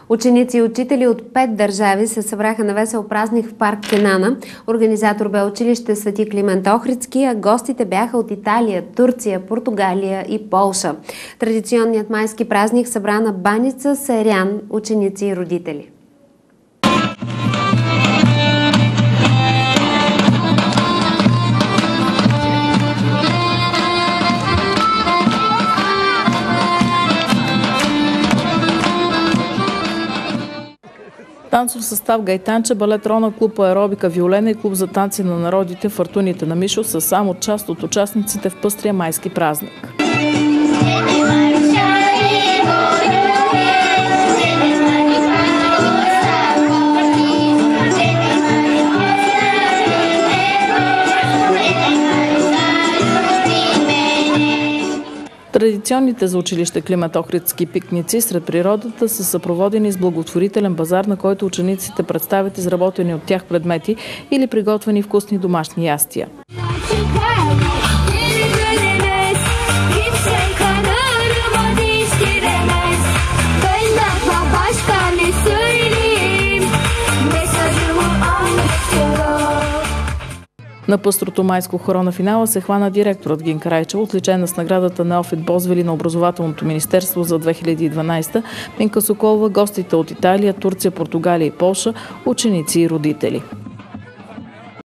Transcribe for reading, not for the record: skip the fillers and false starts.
Ученици и учители от 5 държави се събраха на весел празник в парк Кенана. Организатор бе училище Свети Климент Охридски, а гостите бяха от Италия, Турция, Португалия и Полша. Традиционният майски празник събра на Баница Серян ученици и родители. Танцов състав Гайтанче, балет Рона, клуб Аеробика Виолена и клуб за танци на народите Фортуните на Мишо са само част от участниците в пъстрия майски празник. Традиционните за училище Климент Охридски пикници сред природата са съпроводени с благотворителен базар, на който учениците представят изработени от тях предмети или приготвени вкусни домашни ястия. На пъстрото майско хоро на финала се хвана директорът Гинка Райчева, отличена с наградата Неофит Бозвели на Образователното министерство за 2012, Минка Соколова, гостите от Италия, Турция, Португалия и Полша, ученици и родители.